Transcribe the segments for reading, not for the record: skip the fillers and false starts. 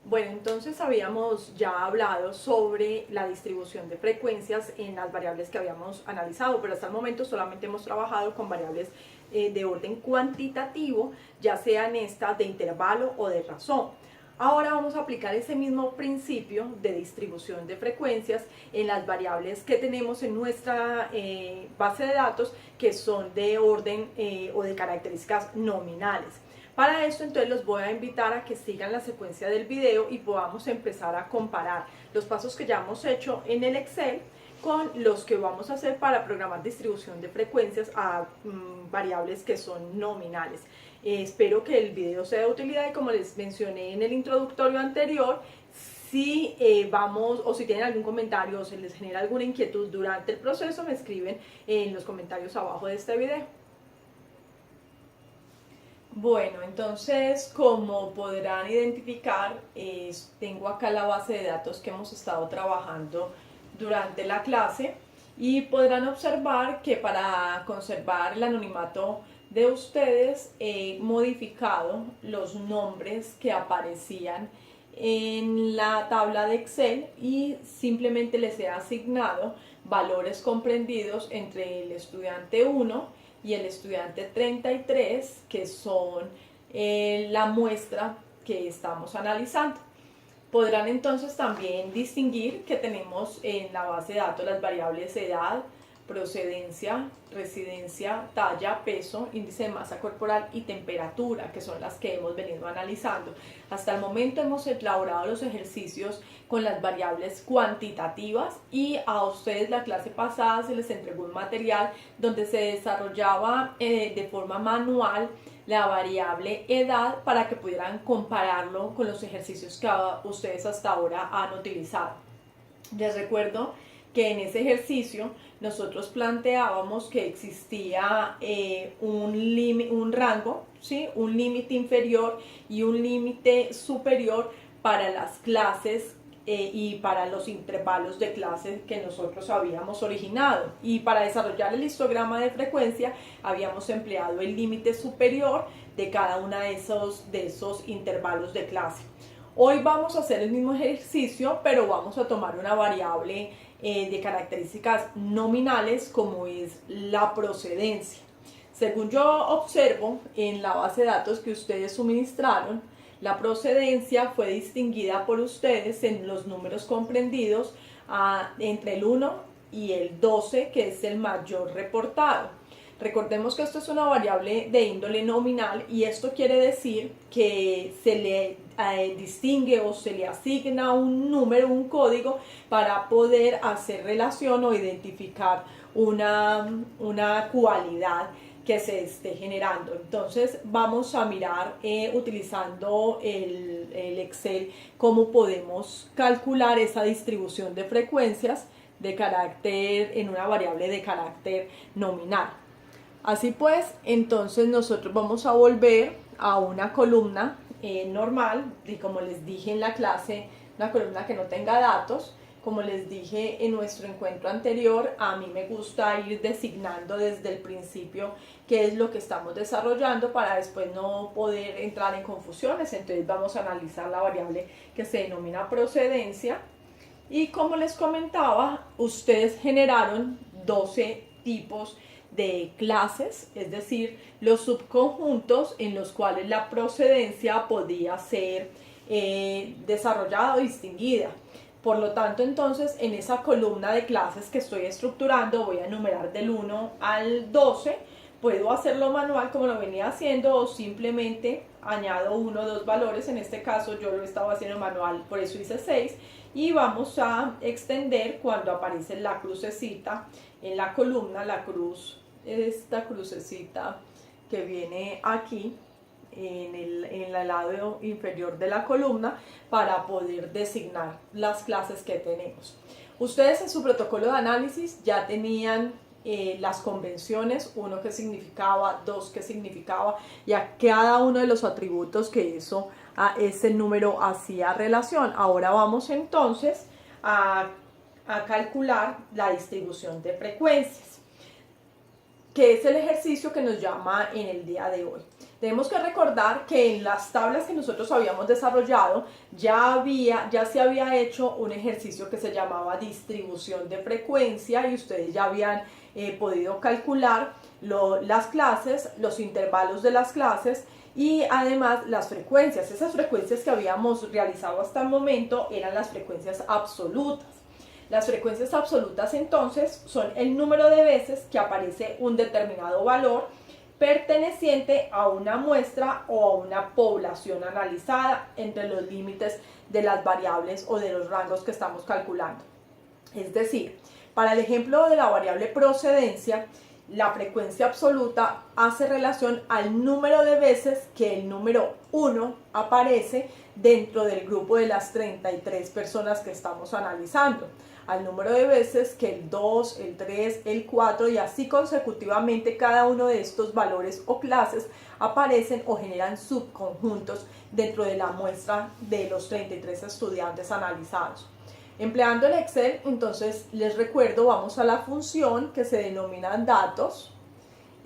Bueno, entonces habíamos ya hablado sobre la distribución de frecuencias en las variables que habíamos analizado, pero hasta el momento solamente hemos trabajado con variables de orden cuantitativo, ya sean estas de intervalo o de razón. Ahora vamos a aplicar ese mismo principio de distribución de frecuencias en las variables que tenemos en nuestra base de datos, que son de orden o de características nominales. Para esto entonces los voy a invitar a que sigan la secuencia del video y podamos empezar a comparar los pasos que ya hemos hecho en el Excel con los que vamos a hacer para programar distribución de frecuencias a variables que son nominales. Espero que el video sea de utilidad y como les mencioné en el introductorio anterior, si vamos o si tienen algún comentario o se les genera alguna inquietud durante el proceso, me escriben en los comentarios abajo de este video. Bueno, entonces como podrán identificar, tengo acá la base de datos que hemos estado trabajando durante la clase y podrán observar que para conservar el anonimato de ustedes he modificado los nombres que aparecían en la tabla de Excel y simplemente les he asignado valores comprendidos entre el estudiante 1 y el estudiante 33, que son la muestra que estamos analizando. Podrán entonces también distinguir que tenemos en la base de datos las variables edad, procedencia, residencia, talla, peso, índice de masa corporal y temperatura, que son las que hemos venido analizando. Hasta el momento hemos elaborado los ejercicios con las variables cuantitativas y a ustedes la clase pasada se les entregó un material donde se desarrollaba de forma manual la variable edad para que pudieran compararlo con los ejercicios que ustedes hasta ahora han utilizado. Les recuerdo que en ese ejercicio nosotros planteábamos que existía un rango, ¿sí? Un límite inferior y un límite superior para las clases y para los intervalos de clase que nosotros habíamos originado. Y para desarrollar el histograma de frecuencia habíamos empleado el límite superior de cada uno de esos intervalos de clase. Hoy vamos a hacer el mismo ejercicio, pero vamos a tomar una variable de características nominales como es la procedencia. Según yo observo en la base de datos que ustedes suministraron, la procedencia fue distinguida por ustedes en los números comprendidos entre el 1 y el 12, que es el mayor reportado. Recordemos que esto es una variable de índole nominal y esto quiere decir que se le distingue o se le asigna un número, un código para poder hacer relación o identificar una cualidad que se esté generando. Entonces vamos a mirar utilizando el Excel cómo podemos calcular esa distribución de frecuencias de carácter en una variable de carácter nominal. Así pues, entonces nosotros vamos a volver a una columna normal, y como les dije en la clase, una columna que no tenga datos. Como les dije en nuestro encuentro anterior, a mí me gusta ir designando desde el principio qué es lo que estamos desarrollando para después no poder entrar en confusiones. Entonces vamos a analizar la variable que se denomina procedencia. Y como les comentaba, ustedes generaron 12 tipos de clases, es decir, los subconjuntos en los cuales la procedencia podía ser desarrollada o distinguida. Por lo tanto, entonces, en esa columna de clases que estoy estructurando, voy a enumerar del 1 al 12. Puedo hacerlo manual como lo venía haciendo o simplemente añado 1 o 2 valores. En este caso yo lo estaba haciendo manual, por eso hice 6. Y vamos a extender cuando aparece la crucecita en la columna, la cruz, esta crucecita que viene aquí en el lado inferior de la columna para poder designar las clases que tenemos. Ustedes en su protocolo de análisis ya tenían las convenciones, 1 que significaba, 2 que significaba, y a cada uno de los atributos que ese número hacía relación. Ahora vamos entonces a calcular la distribución de frecuencias, que es el ejercicio que nos llama en el día de hoy. Tenemos que recordar que en las tablas que nosotros habíamos desarrollado ya se había hecho un ejercicio que se llamaba distribución de frecuencia y ustedes ya habían podido calcular las clases, los intervalos de las clases y además las frecuencias. Esas frecuencias que habíamos realizado hasta el momento eran las frecuencias absolutas. Las frecuencias absolutas entonces son el número de veces que aparece un determinado valor perteneciente a una muestra o a una población analizada entre los límites de las variables o de los rangos que estamos calculando. Es decir, para el ejemplo de la variable procedencia, la frecuencia absoluta hace relación al número de veces que el número 1 aparece dentro del grupo de las 33 personas que estamos analizando, al número de veces que el 2, el 3, el 4 y así consecutivamente cada uno de estos valores o clases aparecen o generan subconjuntos dentro de la muestra de los 33 estudiantes analizados. Empleando el Excel, entonces les recuerdo, vamos a la función que se denomina datos.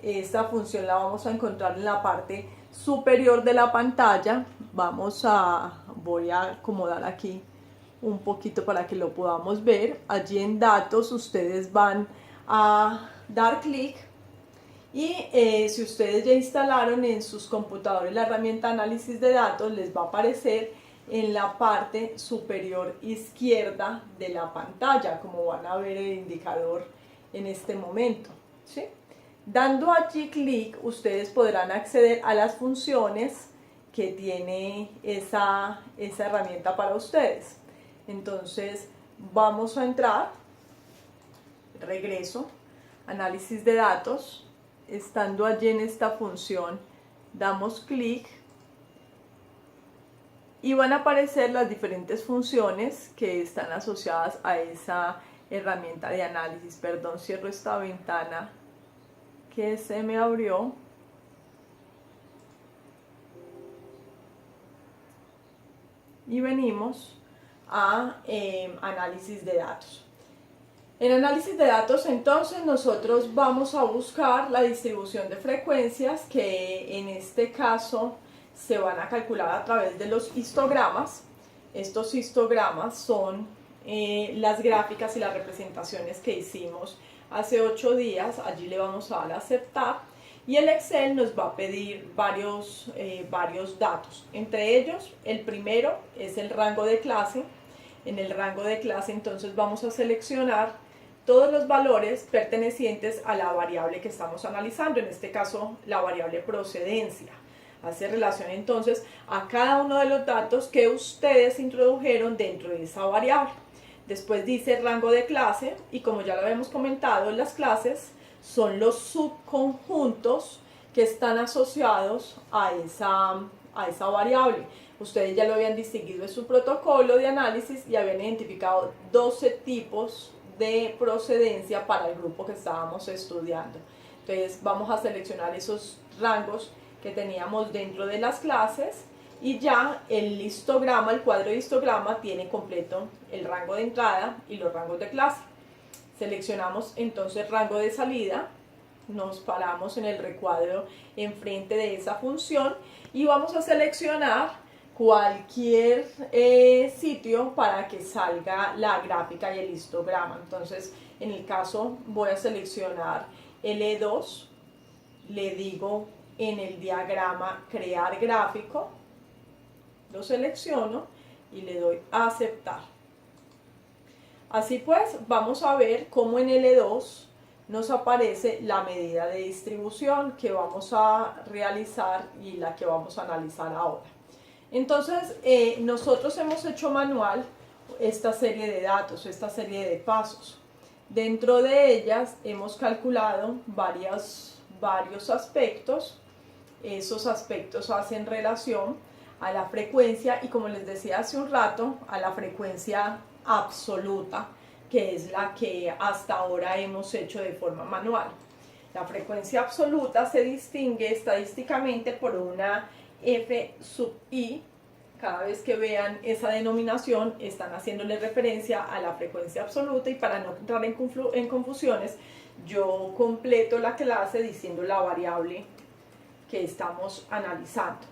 Esta función la vamos a encontrar en la parte superior de la pantalla. Voy a acomodar aquí un poquito para que lo podamos ver. Allí en datos ustedes van a dar clic y si ustedes ya instalaron en sus computadores la herramienta análisis de datos, les va a aparecer en la parte superior izquierda de la pantalla, como van a ver el indicador en este momento, ¿sí? Dando allí clic, ustedes podrán acceder a las funciones que tiene esa herramienta para ustedes. Entonces, vamos a entrar, regreso, análisis de datos, estando allí en esta función, damos clic y van a aparecer las diferentes funciones que están asociadas a esa herramienta de análisis. Perdón, cierro esta ventana que se me abrió. Y venimos a análisis de datos. En análisis de datos entonces nosotros vamos a buscar la distribución de frecuencias que en este caso se van a calcular a través de los histogramas. Estos histogramas son las gráficas y las representaciones que hicimos hace 8 días. Allí le vamos a dar a aceptar y el Excel nos va a pedir varios datos. Entre ellos, el primero es el rango de clase. En el rango de clase entonces vamos a seleccionar todos los valores pertenecientes a la variable que estamos analizando, en este caso la variable procedencia. Hace relación entonces a cada uno de los datos que ustedes introdujeron dentro de esa variable. Después dice rango de clase y como ya lo habíamos comentado, las clases son los subconjuntos que están asociados a esa variable. Ustedes ya lo habían distinguido en su protocolo de análisis y habían identificado 12 tipos de procedencia para el grupo que estábamos estudiando. Entonces vamos a seleccionar esos rangos que teníamos dentro de las clases y ya el histograma, el cuadro de histograma tiene completo el rango de entrada y los rangos de clase. Seleccionamos entonces rango de salida, nos paramos en el recuadro enfrente de esa función y vamos a seleccionar cualquier sitio para que salga la gráfica y el histograma. Entonces, en el caso voy a seleccionar L2, le digo en el diagrama crear gráfico, lo selecciono y le doy a aceptar. Así pues, vamos a ver cómo en L2 nos aparece la medida de distribución que vamos a realizar y la que vamos a analizar ahora. Entonces, nosotros hemos hecho manual esta serie de datos, esta serie de pasos. Dentro de ellas hemos calculado varios aspectos. Esos aspectos hacen relación a la frecuencia y, como les decía hace un rato, a la frecuencia absoluta, que es la que hasta ahora hemos hecho de forma manual. La frecuencia absoluta se distingue estadísticamente por una F sub i. Cada vez que vean esa denominación están haciéndole referencia a la frecuencia absoluta y para no entrar en confusiones yo completo la clase diciendo la variable que estamos analizando.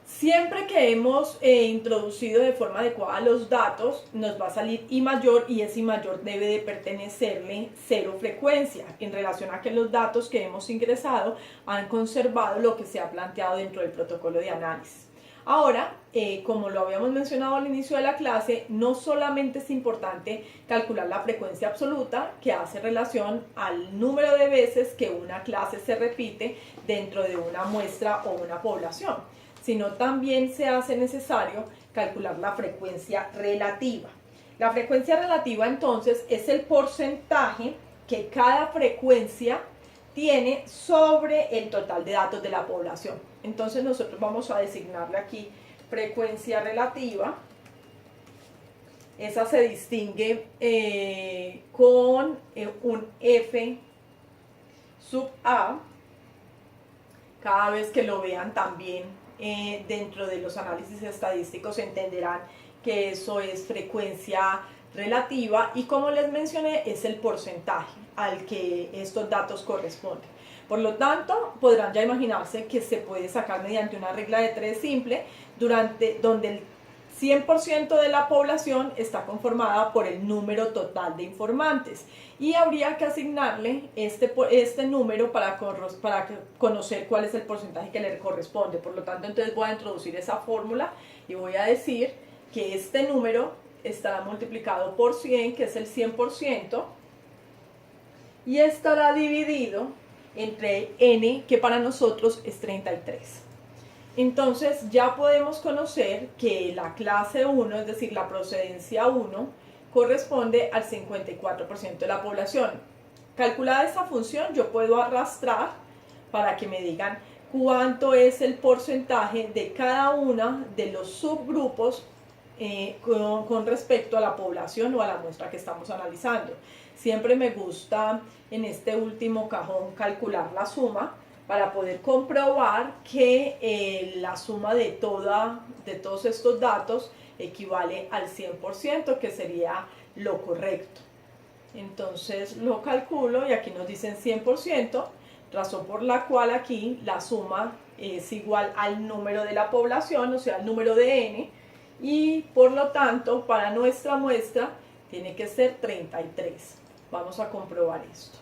Siempre que hemos introducido de forma adecuada los datos, nos va a salir I mayor y ese I mayor debe de pertenecerle 0 frecuencia en relación a que los datos que hemos ingresado han conservado lo que se ha planteado dentro del protocolo de análisis. Ahora, como lo habíamos mencionado al inicio de la clase, no solamente es importante calcular la frecuencia absoluta, que hace relación al número de veces que una clase se repite dentro de una muestra o una población, sino también se hace necesario calcular la frecuencia relativa. La frecuencia relativa entonces es el porcentaje que cada frecuencia tiene sobre el total de datos de la población. Entonces nosotros vamos a designarle aquí frecuencia relativa. Esa se distingue con un F sub A. Cada vez que lo vean también dentro de los análisis estadísticos entenderán que eso es frecuencia relativa y, como les mencioné, es el porcentaje al que estos datos corresponden. Por lo tanto, podrán ya imaginarse que se puede sacar mediante una regla de 3 simple, donde el 100% de la población está conformada por el número total de informantes y habría que asignarle este número para conocer cuál es el porcentaje que le corresponde. Por lo tanto, entonces voy a introducir esa fórmula y voy a decir que este número estará multiplicado por 100, que es el 100%, y estará dividido entre n, que para nosotros es 33. Entonces ya podemos conocer que la clase 1, es decir, la procedencia 1, corresponde al 54% de la población. Calculada esta función, yo puedo arrastrar para que me digan cuánto es el porcentaje de cada uno de los subgrupos con respecto a la población o a la muestra que estamos analizando. Siempre me gusta en este último cajón calcular la suma para poder comprobar que la suma de todos estos datos equivale al 100%, que sería lo correcto. Entonces lo calculo y aquí nos dicen 100%, razón por la cual aquí la suma es igual al número de la población, o sea, al número de n, y por lo tanto para nuestra muestra tiene que ser 33. Vamos a comprobar esto.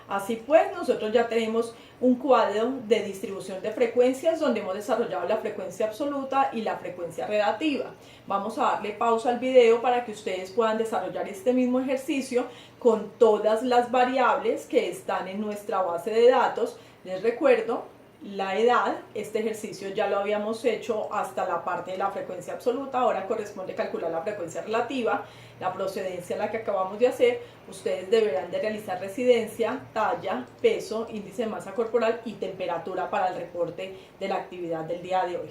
Así pues, nosotros ya tenemos un cuadro de distribución de frecuencias donde hemos desarrollado la frecuencia absoluta y la frecuencia relativa. Vamos a darle pausa al video para que ustedes puedan desarrollar este mismo ejercicio con todas las variables que están en nuestra base de datos. Les recuerdo la edad. Este ejercicio ya lo habíamos hecho hasta la parte de la frecuencia absoluta. Ahora corresponde calcular la frecuencia relativa, la procedencia, la que acabamos de hacer. Ustedes deberán de realizar residencia, talla, peso, índice de masa corporal y temperatura para el reporte de la actividad del día de hoy.